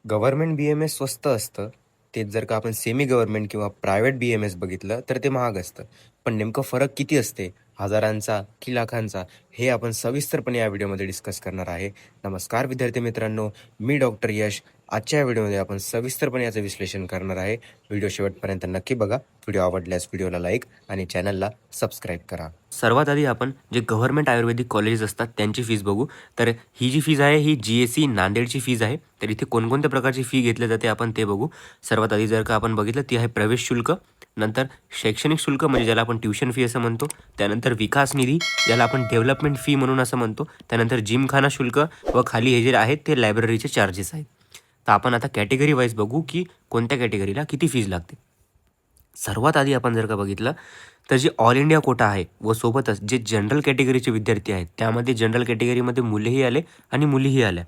Government BMS स्वस्त असतं. तेच जर का आपण सेमी गव्हर्नमेंट किंवा प्रायव्हेट बी-एम-एस बघितलं तर ते महाग असतं. पण नेमकं फरक किती असते? हजारांचा की लाखांचा? हे आपण सविस्तरपणे या व्हिडिओमध्ये डिस्कस करणार आहे. नमस्कार विद्यार्थी मित्रांनो, मी डॉक्टर यश. आजच्या या व्हिडिओमध्ये आपण सविस्तरपणे याचं विश्लेषण करणार आहे. व्हिडिओ शेवटपर्यंत नक्की बघा. व्हिडिओ आवडल्यास व्हिडिओला लाईक आणि चॅनलला सबस्क्राईब करा. सर्वात आधी आपण जे गव्हर्नमेंट आयुर्वेदिक कॉलेजेस असतात त्यांची फीज बघू. तर ही जी फीज आहे ही जी-एस-सी नांदेडची फीज आहे. तर इथे कोणकोणत्या प्रकारची फी घेतली जाते आपण ते बघू. सर्वात आधी जर का आपण बघितलं ती आहे प्रवेश शुल्क, नंतर शैक्षणिक शुल्क म्हणजे ज्याला आपण ट्युशन फी असं म्हणतो, त्यानंतर विकास निधी ज्याला आपण डेव्हलपमेंट फी म्हणून असं म्हणतो, त्यानंतर जिमखाना शुल्क व खाली हे जे आहेत ते लायब्ररीचे चार्जेस आहेत. तर आपण आता कॅटेगरी वाईज बघू की कोणत्या कॅटेगरीला किती फीज लागते. सर्वात आधी आपण जर का बघितलं तर जे ऑल इंडिया कोटा आहे व सोबतच जे जनरल कॅटेगरीचे विद्यार्थी आहेत त्यामध्ये जनरल कॅटेगरीमध्ये मुलेही आले आणि मुलीही आल्या.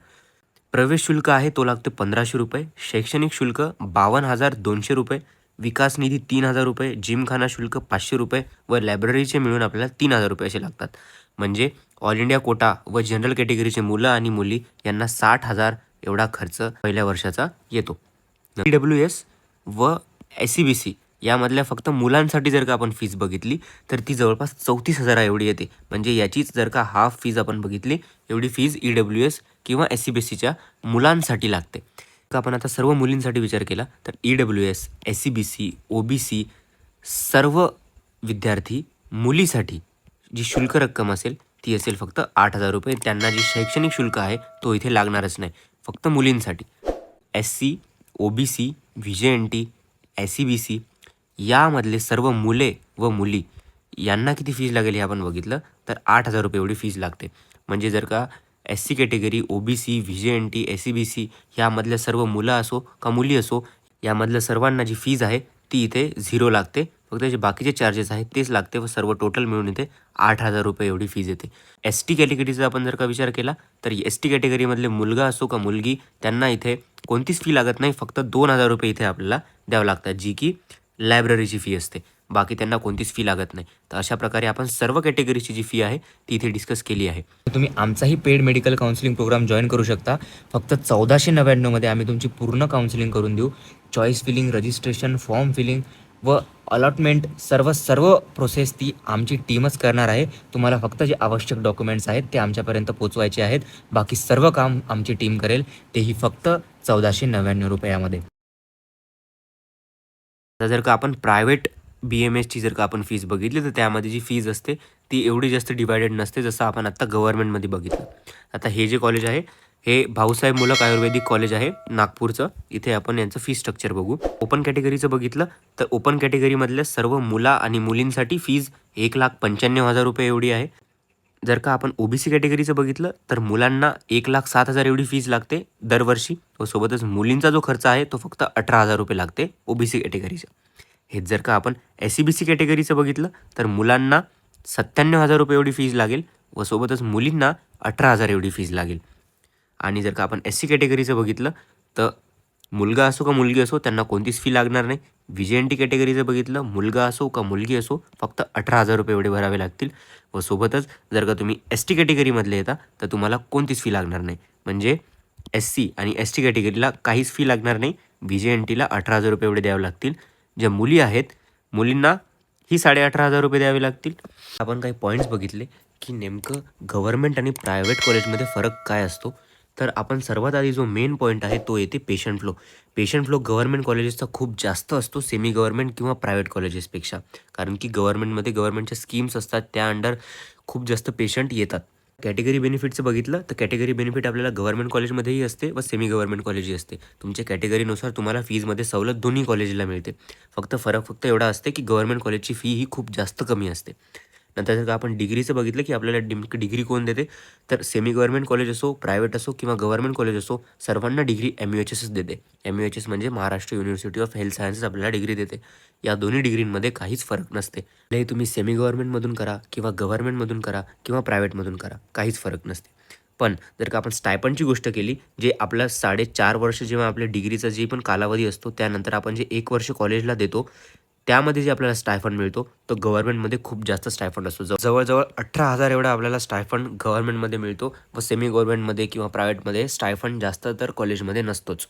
प्रवेश शुल्क आहे तो लागते 1500 रुपये, शैक्षणिक शुल्क 52,200 रुपये, विकास निधी 3,000 रुपये, जिमखाना शुल्क 500 रुपये व लायब्ररीचे मिळून आपल्याला 3,000 रुपये असे लागतात. म्हणजे ऑल इंडिया कोटा व जनरल कॅटेगरीचे मुलं आणि मुली यांना 60,000 एवढा खर्च पहिल्या वर्षाचा येतो. EWS व SCBC यामधल्या फक्त मुलांसाठी जर का आपण फीज बघितली तर ती जवळपास 34,000 एवढी येते. म्हणजे याचीच जर का हाफ फीज आपण बघितली एवढी फीज EWS किंवा SCBCच्या मुलांसाठी लागते. तर आपण आता सर्व मुलींसाठी विचार केला तर EWS, SCBC, OBC सर्व विद्यार्थी मुलीसाठी जी शुल्क रक्कम असेल ती असेल फक्त 8,000 रुपये. त्यांना जी शैक्षणिक शुल्क आहे तो इथे लागणारच नाही, फक्त मुलींसाठी. SC, OBC, VJNT, SCBC यामधले सर्व मुले व मुली यांना किती फीज लागेल हे आपण बघितलं तर 8,000 रुपये एवढी फीज लागते. म्हणजे जर का SC category, OBC, VJNT, SCBC यामधल्या सर्व मुलं असो का मुली असो यामधल्या सर्वांना जी फीज आहे ती इथे 0 लागते. फक्त जे बाकीचे चार्जेस आहेत तेच लागते व सर्व टोटल मिळून इथे 8,000 रुपये एवढी फीज येते. ST कॅटेगरीचा आपण जर का विचार केला तर ST कॅटेगरीमधले मुलगा असो का मुलगी त्यांना इथे कोणतीच फी लागत नाही. फक्त 2,000 रुपये इथे आपल्याला द्यावं लागतात, जी की लायब्ररीची फी असते. बाकी त्यांना कोणतीच फी लागत नाही. तर अशा प्रकारे आपण सर्व कॅटेगरीची जी फी आहे ती इथे डिस्कस केली आहे. तुम्ही आमचाही paid medical counselling program join करू शकता. फक्त 1499 मध्ये आम्ही तुमची पूर्ण काउन्सिलिंग करून देऊ. Choice filling, registration, form filling व अलॉटमेंट सर्व प्रोसेस ती आमची टीमच करणार आहे. तुम्हाला फक्त जे आवश्यक डॉक्युमेंट्स आहेत ते आमच्यापर्यंत पोचवायचे आहेत. बाकी सर्व काम आमची टीम करेल, तेही फक्त 1499 रुपयामध्ये. आता जर का आपण प्रायव्हेट BMSची जर का आपण फीज बघितली तर त्यामध्ये जी फीज असते ती एवढी जास्त डिवायडेड नसते जसं आपण आत्ता गव्हर्नमेंटमध्ये बघितलं. आता हे जे कॉलेज आहे हे भाऊसाहेब मुलक आयुर्वेदिक कॉलेज आहे नागपूरचं. इथे आपण यांचं फी स्ट्रक्चर बघू. ओपन कॅटेगरीचं बघितलं तर ओपन कॅटेगरीमधल्या सर्व मुला आणि मुलींसाठी फीज 1,95,000 रुपये एवढी आहे. जर का आपण OBC कॅटेगरीचं बघितलं तर मुलांना 1,07,000 एवढी फीज लागते दरवर्षी व सोबतच मुलींचा जो खर्च आहे तो फक्त 18,000 रुपये लागते OBC कॅटेगरीचं. हेच जर का आपण SCBC कॅटेगरीचं बघितलं तर मुलांना 97,000 रुपये एवढी फीज लागेल व सोबतच मुलींना 18,000 एवढी फीज लागेल. आणि जर का आपण SC कॅटेगरीचं बघितलं तर मुलगा असो का मुलगी असो त्यांना कोणतीच फी लागणार नाही. VJNT कॅटेगरीचं बघितलं मुलगा असो का मुलगी असो फक्त 18,000 रुपये एवढे भरावे लागतील व सोबतच जर का तुम्ही ST कॅटेगरीमधले येता तर तुम्हाला कोणतीच फी लागणार नाही. म्हणजे SC आणि ST कॅटेगरीला काहीच फी लागणार नाही. VJNTला 18,000 रुपये एवढे द्यावे लागतील. ज्या मुली आहेत मुलींना ही 18,500 रुपये द्यावे लागतील. आपण काही पॉईंट्स बघितले की नेमकं गव्हर्नमेंट आणि प्रायव्हेट कॉलेजमध्ये फरक काय असतो. तर आपण सर्वात आधी जो मेन पॉईंट आहे तो येते patient flow. Patient flow government कॉलेजेसचा खूप जास्त असतो सेमी गव्हर्नमेंट किंवा प्रायव्हेट कॉलेजेसपेक्षा. कारण की गव्हर्नमेंटच्या स्कीम्स असतात त्या अंडर खूप जास्त पेशंट येतात. कॅटेगरी बेनिफिटचं बघितलं तर कॅटेगरी बेनिफिट आपल्याला गव्हर्नमेंट कॉलेजमध्येही असते व सेमी गव्हर्नमेंट कॉलेजही असते. तुमच्या कॅटेगरीनुसार तुम्हाला फीजमध्ये सवलत दोन्ही कॉलेजला मिळते. फक्त एवढा असते की गव्हर्नमेंट कॉलेजची फी ही खूप जास्त कमी असते. नंतर जर का आपण डिग्रीचं बघितलं की आपल्याला डिग्री कोण देते तर सेमी गव्हर्नमेंट कॉलेज असो, प्रायव्हेट असो किंवा गव्हर्नमेंट कॉलेज असो सर्वांना डिग्री MUHSच देते. MUHS म्हणजे Maharashtra university of health sciences आपल्याला डिग्री देते. या दोन्ही डिग्रींमध्ये काहीच फरक नसते. हे तुम्ही सेमी गव्हर्नमेंटमधून करा किंवा गव्हर्नमेंटमधून करा किंवा प्रायव्हेटमधून करा, काहीच फरक नसते. पण जर का आपण स्टायपंडची गोष्ट केली, जे आपला 4.5 वर्ष जेव्हा आपल्या डिग्रीचा जे पण कालावधी असतो त्यानंतर आपण जे 1 वर्ष कॉलेजला देतो त्यामध्ये जे आपल्याला स्टायफंड मिळतो तो गव्हर्नमेंटमध्ये खूप जास्त स्टायफंड असतो. जवळजवळ 18,000 एवढा आपल्याला स्टायफंड गव्हर्नमेंटमध्ये मिळतो व सेमी गव्हर्नमेंटमध्ये किंवा प्रायव्हेटमध्ये स्टायफंड जास्त तर कॉलेजमध्ये नसतोच.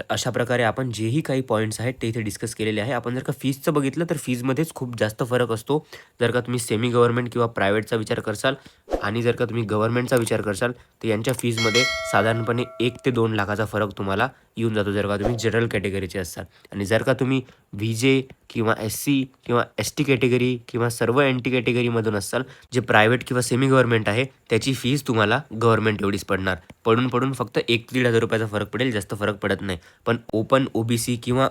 तर अशा प्रकारे आपण जेही काही पॉईंट्स आहेत ते इथे डिस्कस केलेले आहे. आपण जर का फीजचं बघितलं तर फीजमध्येच खूप जास्त फरक असतो. जर का तुम्ही सेमी गव्हर्नमेंट किंवा प्रायव्हेटचा विचार करसाल आणि जर का तुम्ही गव्हर्नमेंटचा विचार करसाल तर यांच्या फीजमध्ये साधारणपणे 1 ते 2 लाखाचा फरक तुम्हाला येऊन जातो जर का तुम्ही जनरल कॅटेगरीचे असाल. आणि जर का तुम्ही व्ही-जे किंवा एस-सी किंवा एस-टी कॅटेगरी किंवा सर्व एन-टी कॅटेगरीमधून असाल, जे प्रायव्हेट किंवा सेमी गव्हर्नमेंट आहे त्याची फीज तुम्हाला गव्हर्नमेंट एवढीच पडणार. पडून फक्त 1,000-1,500 रुपयाचा फरक पडेल, जास्त फरक पडत नाही. पण ओपन, ओबीसी किंवा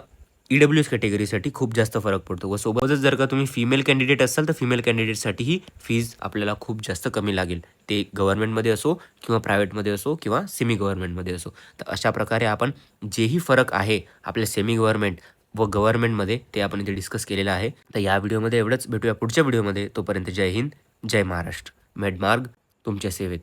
ई-डब्ल्यू-एस कॅटेगरीसाठी खूप जास्त फरक पडतो व सोबतच जर का तुम्ही फिमेल कॅन्डिडेट असाल तर फिमेल कॅन्डिडेटसाठीही फीज आपल्याला खूप जास्त कमी लागेल. ते गव्हर्नमेंटमध्ये असो किंवा प्रायव्हेटमध्ये असो किंवा सेमी गव्हर्नमेंटमध्ये असो. तर अशा प्रकारे आपण जेही फरक आहे आपल्या सेमी गव्हर्नमेंट व गव्हर्नमेंटमध्ये ते आपण इथे डिस्कस केलेलं आहे. तर या व्हिडिओमध्ये एवढंच. भेटूया पुढच्या व्हिडिओमध्ये. तोपर्यंत जय हिंद, जय महाराष्ट्र. मेडमार्ग तुमच्या सेवेत.